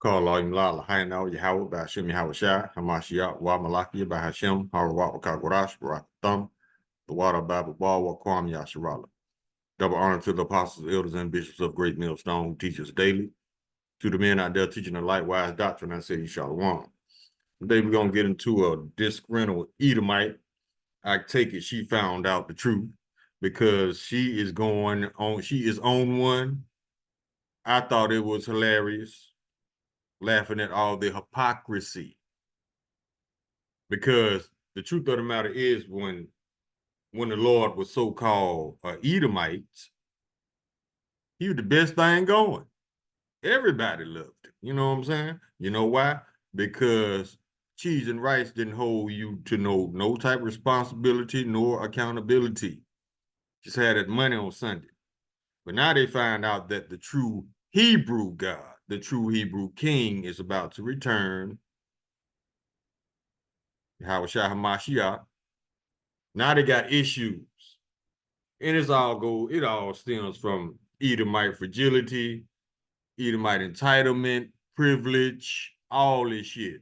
Call Allah Imla Lahaina Yahweh Bashim Yahweh Shai, Hamashiach, Wa Malaki, Bahashim, Harawat Wakagurash, Barak Thumb, the water Bible Ball, Wakwam Yasharala. Double honor to the apostles, elders, and bishops of Great Millstone who teach us daily. To the men out there teaching the light-wise doctrine, I say Shalom. Today we're going to get into a disgruntled Edomite. I take it she found out the truth because she is on one. I thought it was hilarious, laughing at all the hypocrisy. Because the truth of the matter is when the Lord was so-called Edomite, he was the best thing going. Everybody loved him. You know what I'm saying? You know why? Because cheese and rice didn't hold you to no type of responsibility nor accountability. Just had that money on Sunday. But now they find out that the true Hebrew God, the true Hebrew king is about to return. Yahweh Shai HaMashiach. Now they got issues. And it all stems from Edomite fragility, Edomite entitlement, privilege, all this shit.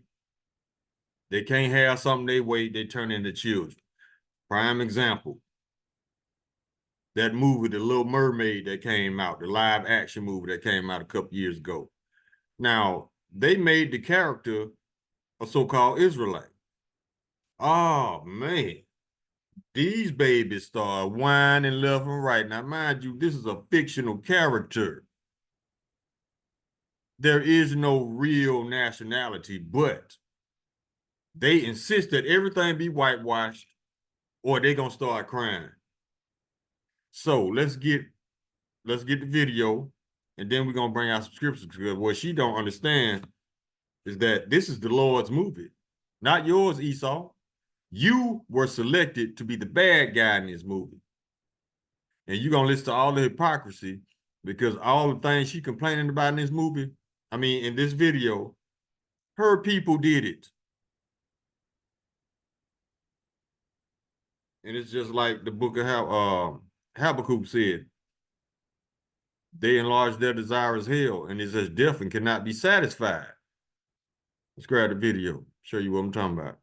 They can't have something they wait, they turn into children. Prime example, that movie, The Little Mermaid that came out, the live action movie that came out a couple years ago. Now, they made the character a so-called Israelite. Oh, man. These babies start whining left and right. Now, mind you, this is a fictional character. There is no real nationality, but they insist that everything be whitewashed or they're going to start crying. So let's get the video, and then we're going to bring out some scriptures, because what she don't understand is that this is the Lord's movie, not yours, Esau. You were selected to be the bad guy in this movie. And you're going to listen to all the hypocrisy, because all the things she complaining about in this movie, in this video, her people did it. And it's just like the book of Habakkuk said, they enlarge their desire as hell, and it's as death and cannot be satisfied. Let's grab the video, show you what I'm talking about.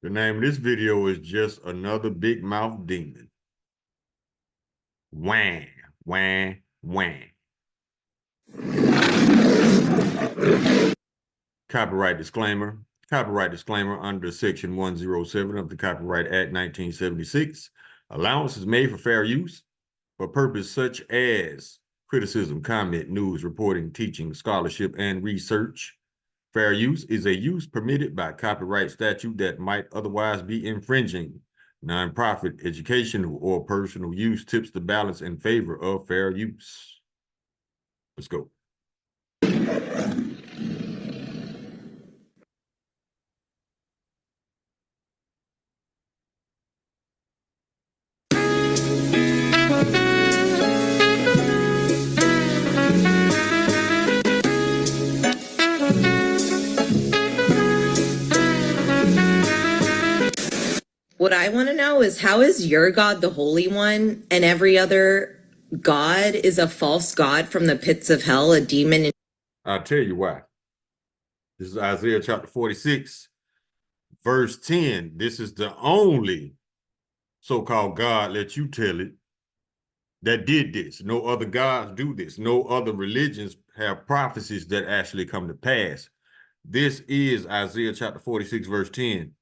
The name of this video is Just Another Big Mouth Demon. Wham, wham, wham. Copyright disclaimer. Copyright disclaimer under Section 107 of the Copyright Act 1976. Allowance is made for fair use for purposes such as criticism, comment, news, reporting, teaching, scholarship, and research. Fair use is a use permitted by copyright statute that might otherwise be infringing. Nonprofit, educational, or personal use tips the balance in favor of fair use. Let's go. What I want to know is, how is your God the Holy One and every other God is a false God from the pits of hell, a demon? I'll tell you why. This is Isaiah chapter 46, verse 10. This is the only so-called God, let you tell it, that did this. No other gods do this. No other religions have prophecies that actually come to pass. This is Isaiah chapter 46, verse 10.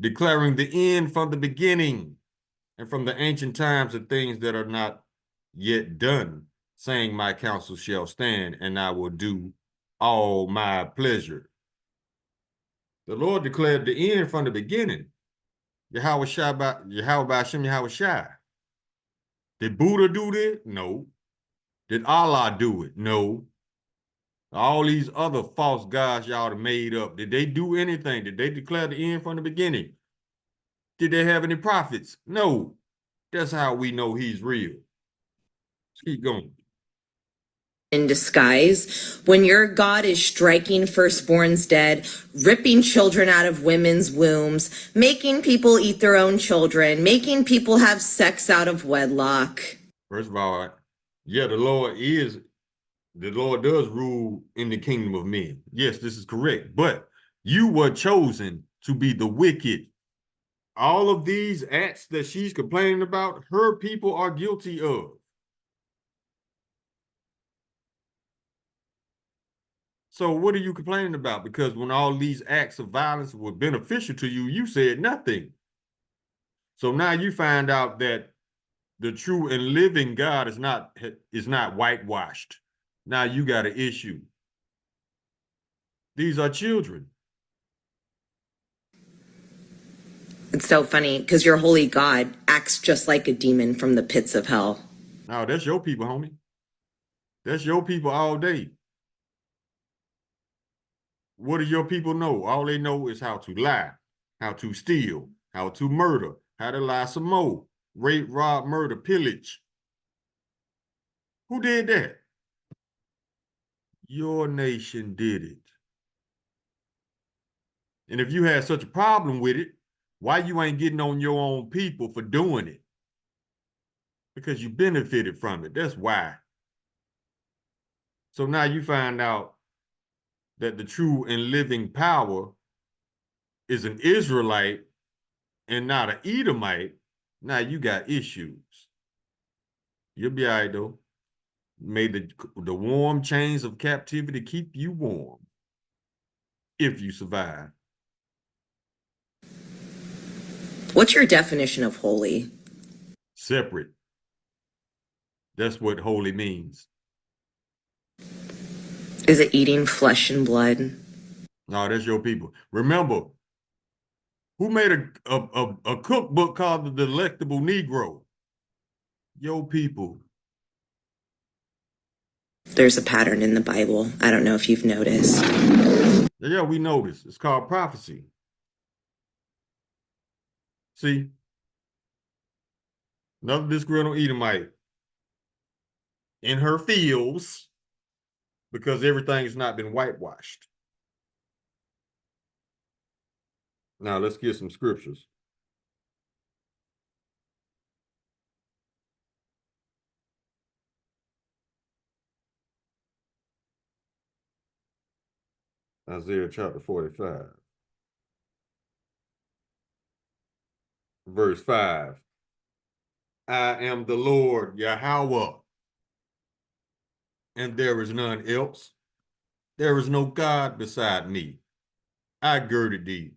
Declaring the end from the beginning and from the ancient times of things that are not yet done, saying, my counsel shall stand, and I will do all my pleasure. The Lord declared the end from the beginning. Yahweh Ba'ashem Yahweh Shai. Did Buddha do this? No. Did Allah do it? No. All these other false gods y'all have made up, did they do anything? Did they declare the end from the beginning? Did they have any prophets? No. That's how we know he's real. Let's keep going. In disguise, when your God is striking firstborns dead, ripping children out of women's wombs, making people eat their own children, making people have sex out of wedlock. First of all, yeah, the Lord does rule in the kingdom of men. Yes, this is correct. But you were chosen to be the wicked. All of these acts that she's complaining about, her people are guilty of. So what are you complaining about? Because when all these acts of violence were beneficial to you, you said nothing. So now you find out that the true and living God is not whitewashed. Now you got an issue. These are children. It's so funny because your holy God acts just like a demon from the pits of hell. Now that's your people, homie. That's your people all day. What do your people know? All they know is how to lie, how to steal, how to murder, how to lie some more, rape, rob, murder, pillage. Who did that? Your nation did it. And if you had such a problem with it, why you ain't getting on your own people for doing it? Because you benefited from it. That's why. So now you find out that the true and living power is an Israelite and not an Edomite. Now you got issues. You'll be all right though. May the warm chains of captivity keep you warm if you survive. What's your definition of holy? Separate. That's what holy means. Is it eating flesh and blood? No, that's your people. Remember, who made a cookbook called The Delectable Negro? Your people. There's a pattern in the Bible. I don't know if you've noticed. Yeah, we know this. It's called prophecy. See? Another disgruntled Edomite in her fields because everything's not been whitewashed. Now let's get some scriptures. Isaiah chapter 45. Verse 5. I am the Lord Yahweh, and there is none else. There is no God beside me. I girded thee,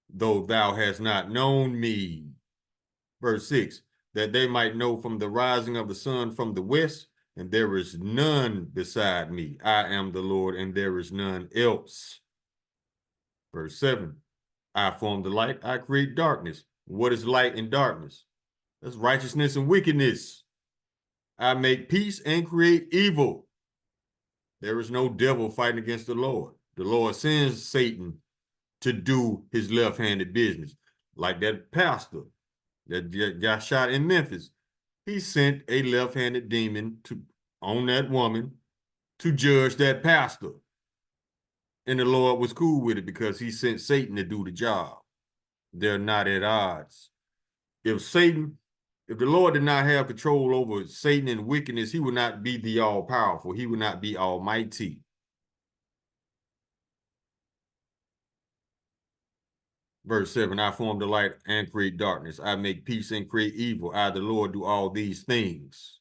though thou hast not known me. Verse 6. That they might know from the rising of the sun from the west, and there is none beside me. I am the Lord, and there is none else. Verse 7. I form the light, I create darkness. What is light and darkness? That's righteousness and wickedness. I make peace and create evil. There is no devil fighting against the Lord. The Lord sends Satan to do his left-handed business. Like that pastor that got shot in Memphis. He sent a left-handed demon on that woman to judge that pastor. And the Lord was cool with it because he sent Satan to do the job. They're not at odds. If the Lord did not have control over Satan and wickedness, he would not be the all-powerful. He would not be almighty. Verse 7, I form the light and create darkness. I make peace and create evil. I, the Lord, do all these things.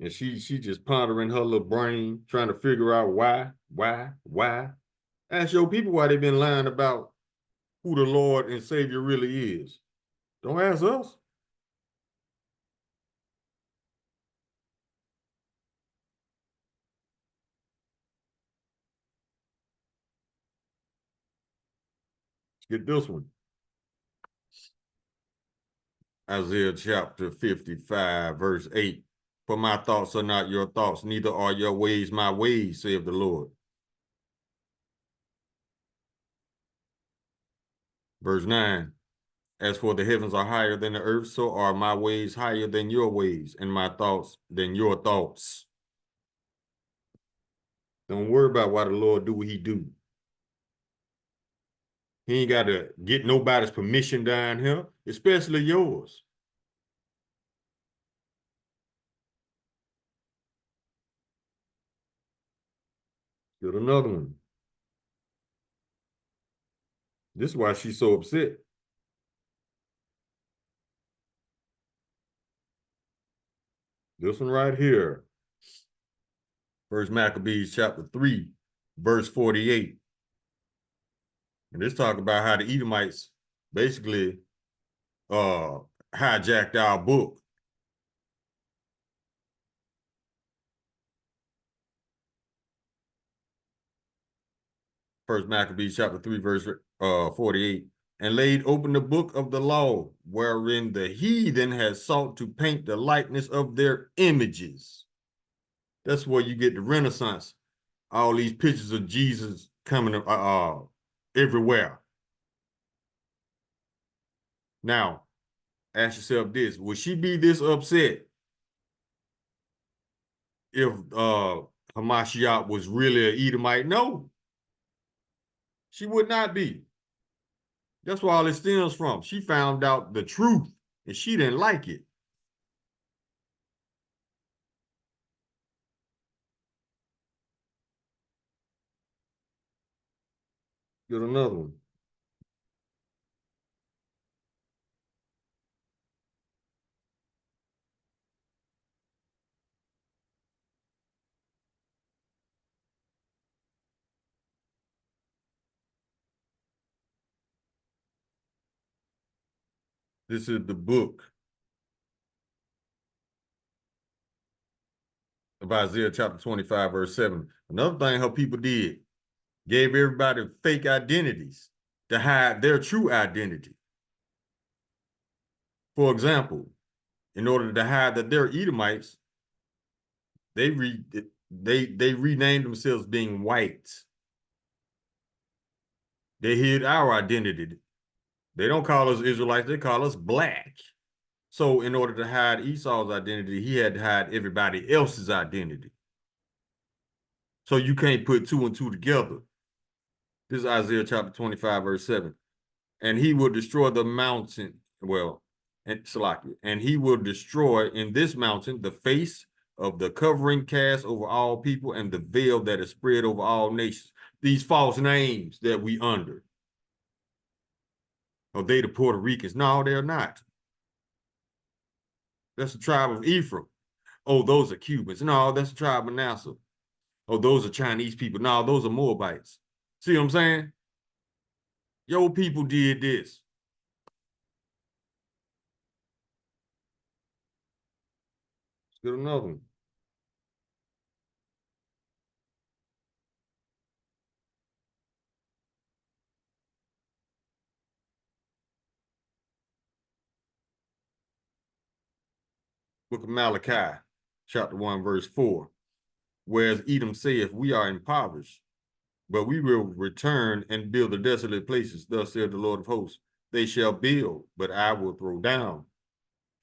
And she just pondering her little brain, trying to figure out why. Ask your people why they've been lying about who the Lord and Savior really is. Don't ask us. Let's get this one. Isaiah chapter 55, verse 8. For my thoughts are not your thoughts, neither are your ways my ways, saith the Lord. Verse 9. As for the heavens are higher than the earth, so are my ways higher than your ways, and my thoughts than your thoughts. Don't worry about why the Lord do what he do. He ain't got to get nobody's permission down here, especially yours. Get another one. This is why she's so upset. This one right here. First Maccabees chapter 3, verse 48. And this talk about how the Edomites basically hijacked our book. First Maccabees chapter 3, verse 48. And laid open the book of the law, wherein the heathen has sought to paint the likeness of their images. That's where you get the Renaissance. All these pictures of Jesus coming everywhere. Now, ask yourself this: would she be this upset if Hamashiach was really an Edomite? No, she would not be. That's where all it stems from. She found out the truth and she didn't like it. Get another one. This is the book of Isaiah chapter 25, verse 7. Another thing her people did, gave everybody fake identities to hide their true identity. For example, in order to hide that they're Edomites, they renamed themselves being white. They hid our identity. They don't call us Israelites, they call us black. So in order to hide Esau's identity, he had to hide everybody else's identity. So you can't put two and two together. This is Isaiah chapter 25, verse 7. And he will destroy the mountain, and he will destroy in this mountain the face of the covering cast over all people and the veil that is spread over all nations. These false names that we under. Oh, they the Puerto Ricans. No, they're not. That's the tribe of Ephraim. Oh, those are Cubans. No, that's the tribe of Manasseh. Oh, those are Chinese people. No, those are Moabites. See what I'm saying? Your people did this. Let's get another one. Book of Malachi, chapter 1, verse 4. Whereas Edom saith, we are impoverished, but we will return and build the desolate places. Thus saith the Lord of hosts, they shall build, but I will throw down.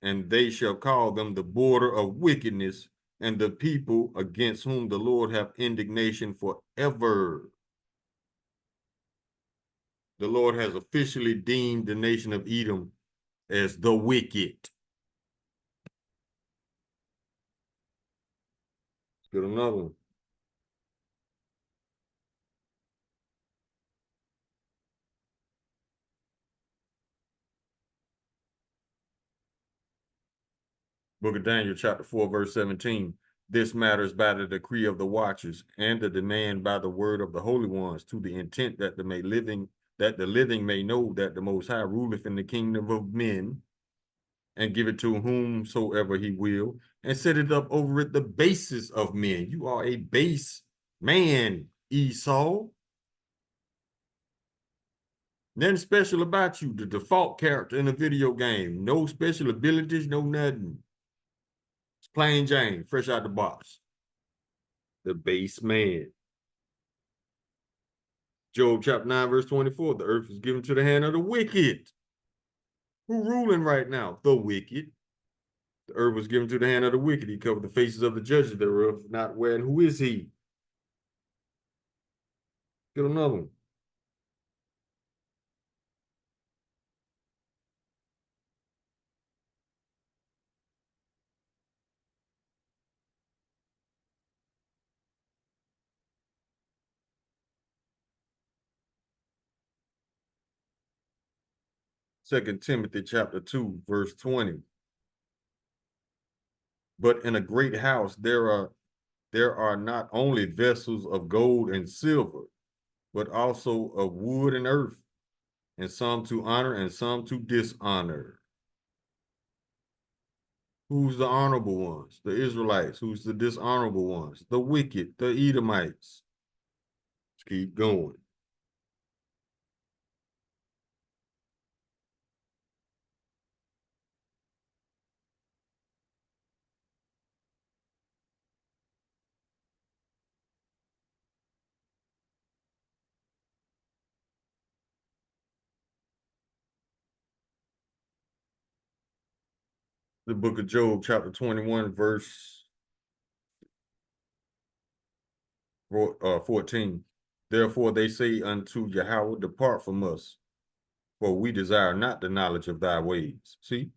And they shall call them the border of wickedness, and the people against whom the Lord hath indignation forever. The Lord has officially deemed the nation of Edom as the wicked. Let's get another one. Book of Daniel, chapter 4, verse 17. This matters by the decree of the watchers and the demand by the word of the holy ones, to the intent that the living may know that the Most High ruleth in the kingdom of men, and give it to whomsoever he will, and set it up over it the basis of men. You are a base man, Esau. Nothing special about you, the default character in a video game. No special abilities, no nothing. It's plain Jane, fresh out the box. The base man. Job chapter 9, verse 24. The earth is given to the hand of the wicked. Who ruling right now? The wicked. The earth was given to the hand of the wicked. He covered the faces of the judges thereof, not where and who is he? Get another one. 2 Timothy chapter 2, verse 20. But in a great house there are not only vessels of gold and silver, but also of wood and earth, and some to honor and some to dishonor. Who's the honorable ones? The Israelites. Who's the dishonorable ones? The wicked, the Edomites. Let's keep going. The book of Job, chapter 21, verse 14. Therefore they say unto Yahweh, depart from us, for we desire not the knowledge of thy ways. See?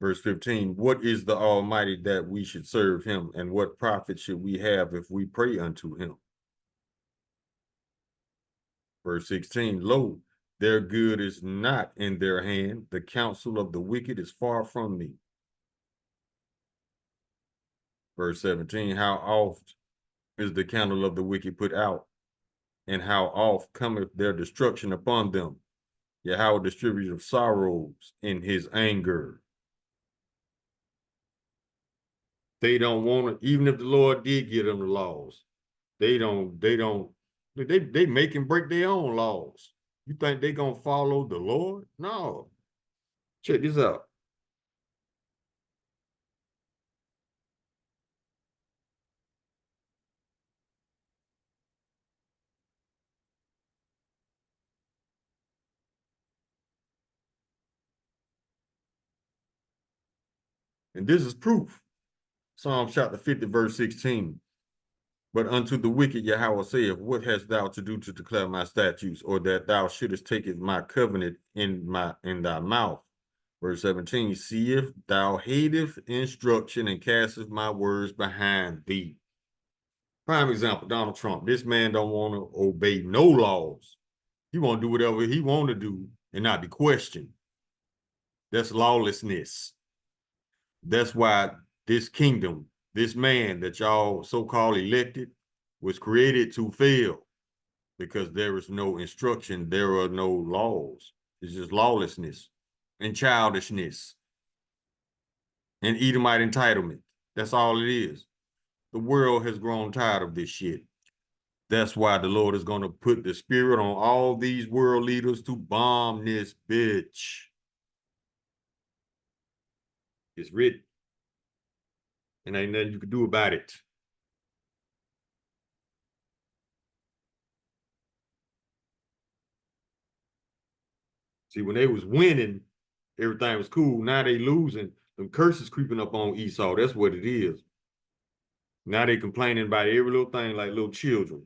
Verse 15, what is the Almighty that we should serve him, and what profit should we have if we pray unto him? Verse 16, lo, their good is not in their hand, the counsel of the wicked is far from me. Verse 17, how oft is the candle of the wicked put out, and how oft cometh their destruction upon them? Yahweh distributeth sorrows in his anger. They don't want it, even if the Lord did give them the laws. They make and break their own laws. You think they gonna follow the Lord? No. Check this out. And this is proof. Psalm chapter 50, verse 16. But unto the wicked Yahweh saith, what hast thou to do to declare my statutes, or that thou shouldest take my covenant in thy mouth? Verse 17, see if thou hateth instruction and casteth my words behind thee. Prime example, Donald Trump. This man don't want to obey no laws. He want to do whatever he want to do and not be questioned. That's lawlessness. That's why this kingdom, this man that y'all so-called elected, was created to fail, because there is no instruction, there are no laws. It's just lawlessness and childishness and Edomite entitlement. That's all it is. The world has grown tired of this shit. That's why the Lord is going to put the spirit on all these world leaders to bomb this bitch. It's written. And ain't nothing you can do about it. See, when they was winning, everything was cool. Now they losing. Them curses creeping up on Esau. That's what it is. Now they complaining about every little thing like little children.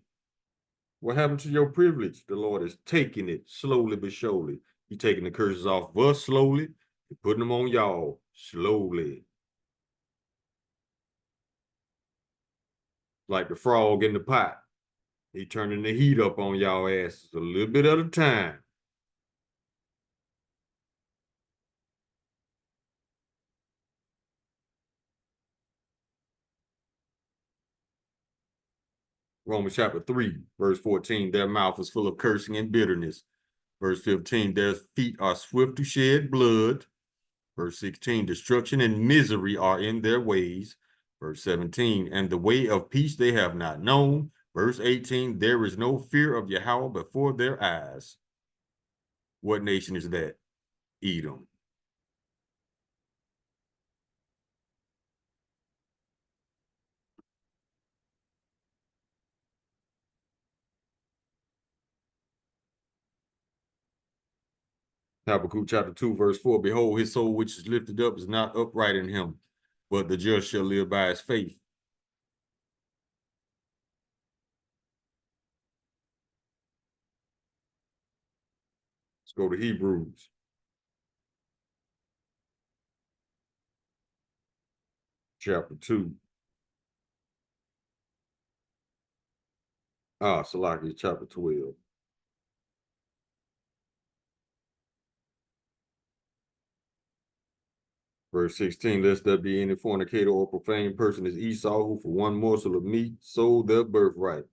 What happened to your privilege? The Lord is taking it slowly but surely. He's taking the curses off of us slowly and putting them on y'all slowly. Like the frog in the pot. He turning the heat up on y'all asses a little bit at a time. Romans chapter 3, verse 14, their mouth is full of cursing and bitterness. Verse 15, their feet are swift to shed blood. Verse 16, destruction and misery are in their ways. Verse 17, and the way of peace they have not known. Verse 18, there is no fear of Yahweh before their eyes. What nation is that? Edom. Habakkuk chapter 2, verse 4, behold, his soul which is lifted up is not upright in him, but the just shall live by his faith. Let's go to Hebrews. Chapter 2. Salaki chapter 12. Verse 16, lest there be any fornicator or profane person as Esau, who for one morsel of meat sold their birthright.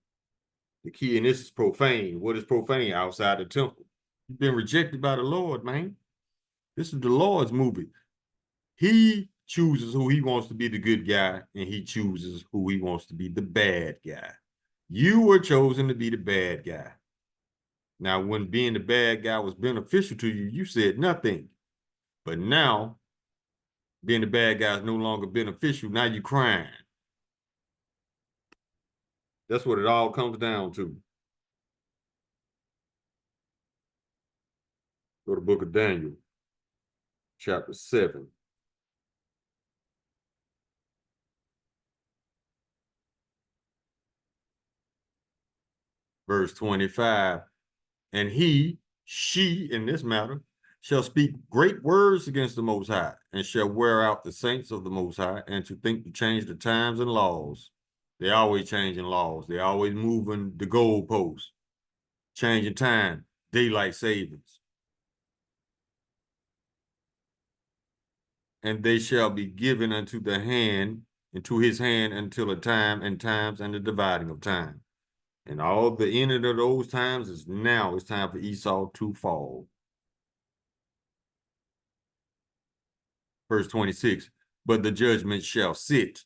The key in this is profane. What is profane? Outside the temple. You've been rejected by the Lord, man. This is the Lord's movie. He chooses who he wants to be the good guy, and he chooses who he wants to be the bad guy. You were chosen to be the bad guy. Now, when being the bad guy was beneficial to you, you said nothing. But now, being the bad guy is no longer beneficial. Now you're crying. That's what it all comes down to. Go to the book of Daniel, chapter 7. Verse 25. And she, in this matter, shall speak great words against the Most High, and shall wear out the saints of the Most High, and to think to change the times and laws. They always changing laws. They always moving the goalposts, changing time, daylight savings. And they shall be given unto the hand, into his hand until a time and times and the dividing of time. And all the end of those times is now. It's time for Esau to fall. Verse 26, but the judgment shall sit,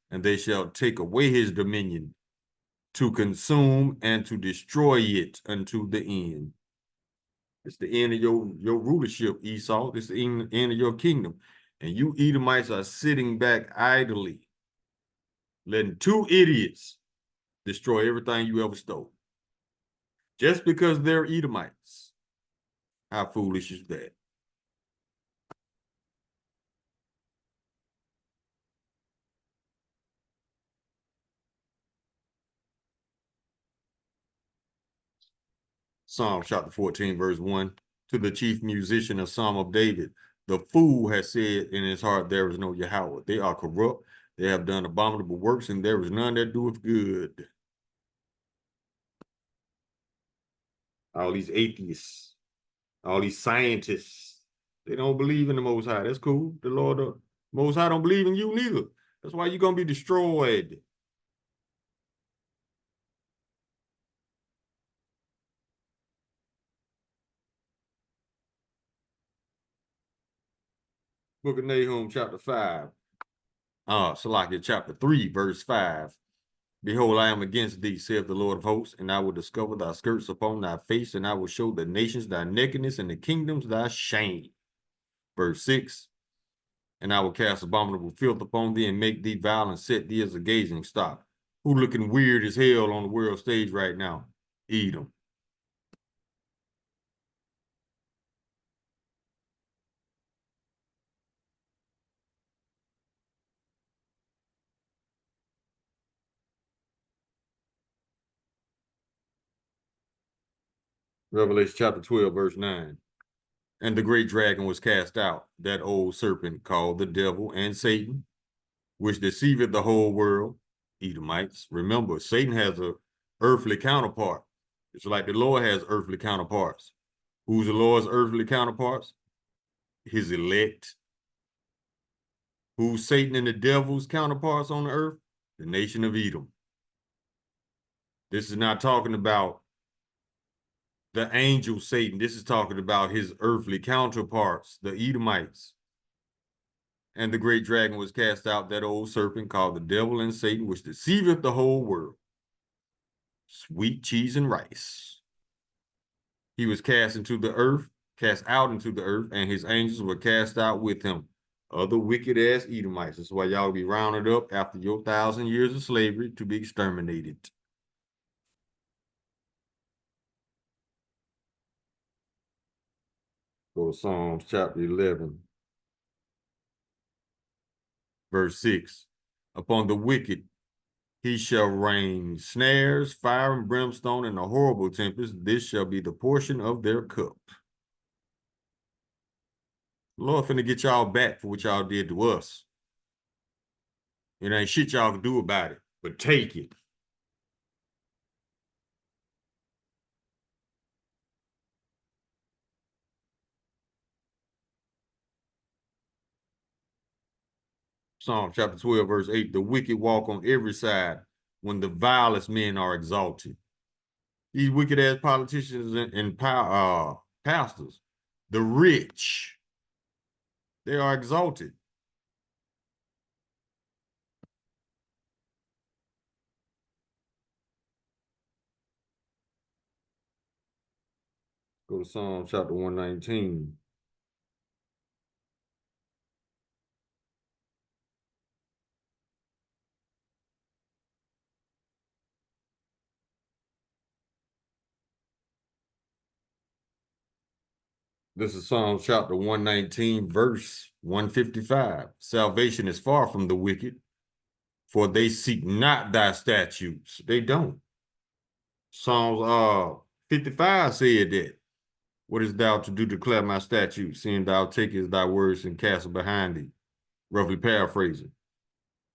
and they shall take away his dominion to consume and to destroy it unto the end. It's the end of your rulership, Esau. It's the end of your kingdom. And you Edomites are sitting back idly, letting two idiots destroy everything you ever stole. Just because they're Edomites. How foolish is that? Psalm chapter 14, verse 1. To the chief musician, a psalm of David. The fool has said in his heart, there is no Yahweh. They are corrupt. They have done abominable works, and there is none that doeth good. All these atheists, all these scientists, they don't believe in the Most High. That's cool. The Lord, Most High don't believe in you neither. That's why you're going to be destroyed. Book of Nahum, chapter 5. Salakia, chapter 3, verse 5. Behold, I am against thee, saith the Lord of hosts, and I will discover thy skirts upon thy face, and I will show the nations thy nakedness, and the kingdoms thy shame. Verse 6. And I will cast abominable filth upon thee, and make thee vile, and set thee as a gazing stock. Who looking weird as hell on the world stage right now? Edom. Revelation chapter 12, verse 9. And the great dragon was cast out, that old serpent called the devil and Satan, which deceiveth the whole world. Edomites. Remember, Satan has a earthly counterpart. It's like the Lord has earthly counterparts. Who's the Lord's earthly counterparts? His elect. Who's Satan and the devil's counterparts on the earth? The nation of Edom. This is not talking about the angel Satan. This is talking about his earthly counterparts, the Edomites. And the great dragon was cast out, that old serpent called the devil and Satan, which deceiveth the whole world. Sweet cheese and rice. He was cast out into the earth, and his angels were cast out with him. Other wicked ass Edomites. That's why y'all be rounded up after your 1,000 years of slavery to be exterminated. Go to Psalms chapter 11, verse 6. Upon the wicked he shall rain snares, fire and brimstone, and a horrible tempest. This shall be the portion of their cup. The Lord finna get y'all back for what y'all did to us. It ain't shit y'all can do about it, but take it. Psalm chapter 12, verse 8, the wicked walk on every side when the vilest men are exalted. These wicked ass politicians and pastors, the rich, they are exalted. Go to Psalm chapter 119. This is Psalm chapter 119, verse 155. Salvation is far from the wicked, for they seek not thy statutes. They don't. Psalms 55 said that. What is thou to do to declare my statutes, seeing thou takest thy words and cast behind thee? Roughly paraphrasing.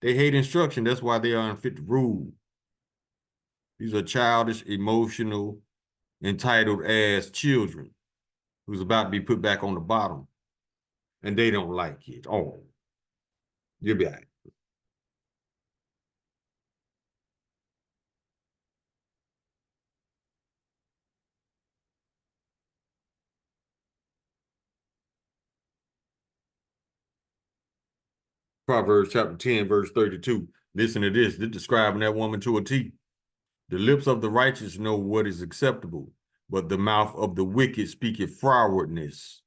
They hate instruction. That's why they are unfit to rule. These are childish, emotional, entitled ass children who's about to be put back on the bottom. And they don't like it. Oh, you'll be all right. Proverbs chapter 10, verse 32. Listen to this. They're describing that woman to a T. The lips of the righteous know what is acceptable, but the mouth of the wicked speaketh frowardness.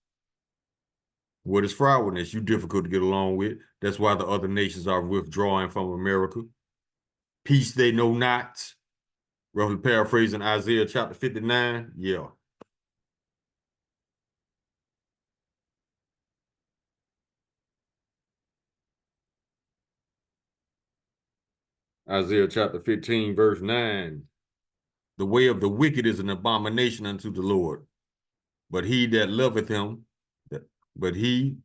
What is frowardness? You difficult to get along with. That's why the other nations are withdrawing from America. Peace they know not. Roughly paraphrasing Isaiah chapter 59. Yeah. Isaiah chapter 15, verse 9. The way of the wicked is an abomination unto the Lord. But he that loveth him, but he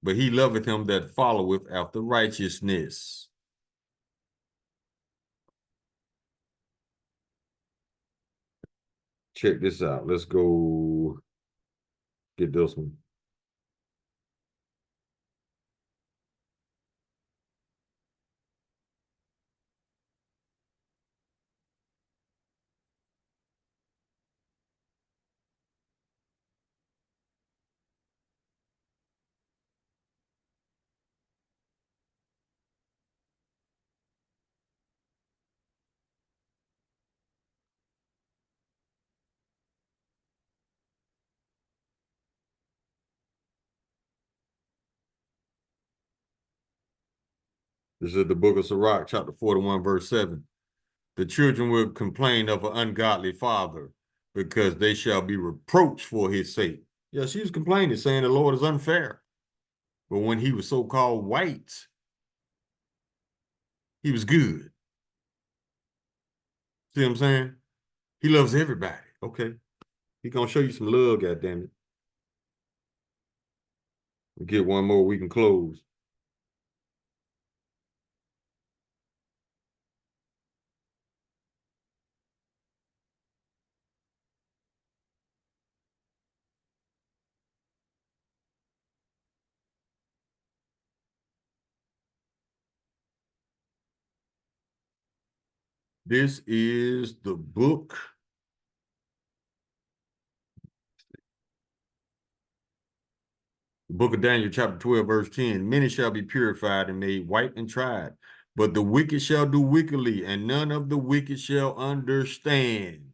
loveth him that followeth after righteousness. Check this out. Let's go get this one. This is the book of Sirach, chapter 41, verse 7. The children will complain of an ungodly father because they shall be reproached for his sake. Yeah, she was complaining, saying the Lord is unfair. But when he was so-called white, he was good. See what I'm saying? He loves everybody. Okay. He gonna show you some love, goddammit. We get one more, we can close. This is the book of Daniel, chapter 12, verse 10. Many shall be purified and made white and tried, but the wicked shall do wickedly, and none of the wicked shall understand.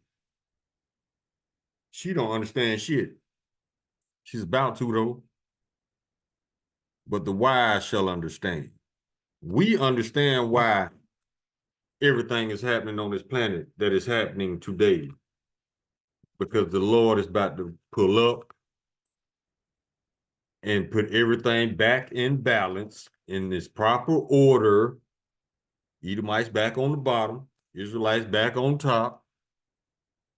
She don't understand shit. She's about to, though. But the wise shall understand. We understand why everything is happening on this planet that is happening today. Because the Lord is about to pull up and put everything back in balance in this proper order. Edomites back on the bottom, Israelites back on top.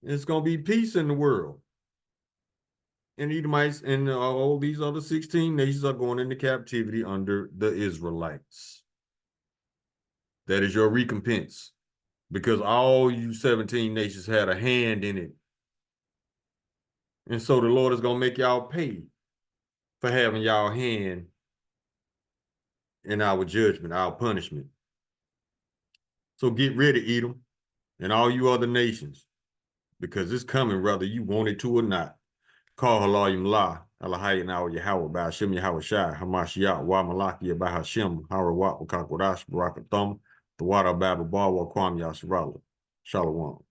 And it's going to be peace in the world. And Edomites and all these other 16 nations are going into captivity under the Israelites. That is your recompense. Because all you 17 nations had a hand in it. And so the Lord is going to make y'all pay for having y'all hand in our judgment, our punishment. So get ready, Edom, and all you other nations, because it's coming whether you want it to or not. Call Halayim La, Alahayin Al Yahweh, by Hashem Yahweh Shai, Hamashiach, Wa Malaki, by Hashem, Harawat, Wakakodash, Barakathum, the water Baba Bawa, Kwam Yasharala. Shalom.